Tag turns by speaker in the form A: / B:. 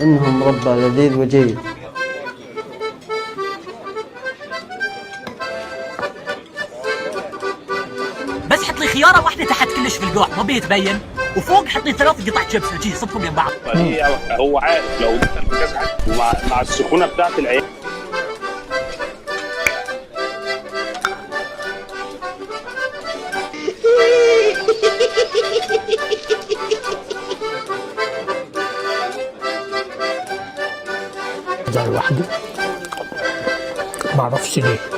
A: إنه مربى لذيذ وجيد.
B: بس حط لي خياره واحده تحت كلش في القوع ما بيتبين، وفوق حط لي 3 قطع شيبس شي صفهم بين بعض.
C: هو عارف لو دخل في كذا حاجه مع السخونه بتاعت العيال.
D: ده لوحده معرفش ليه.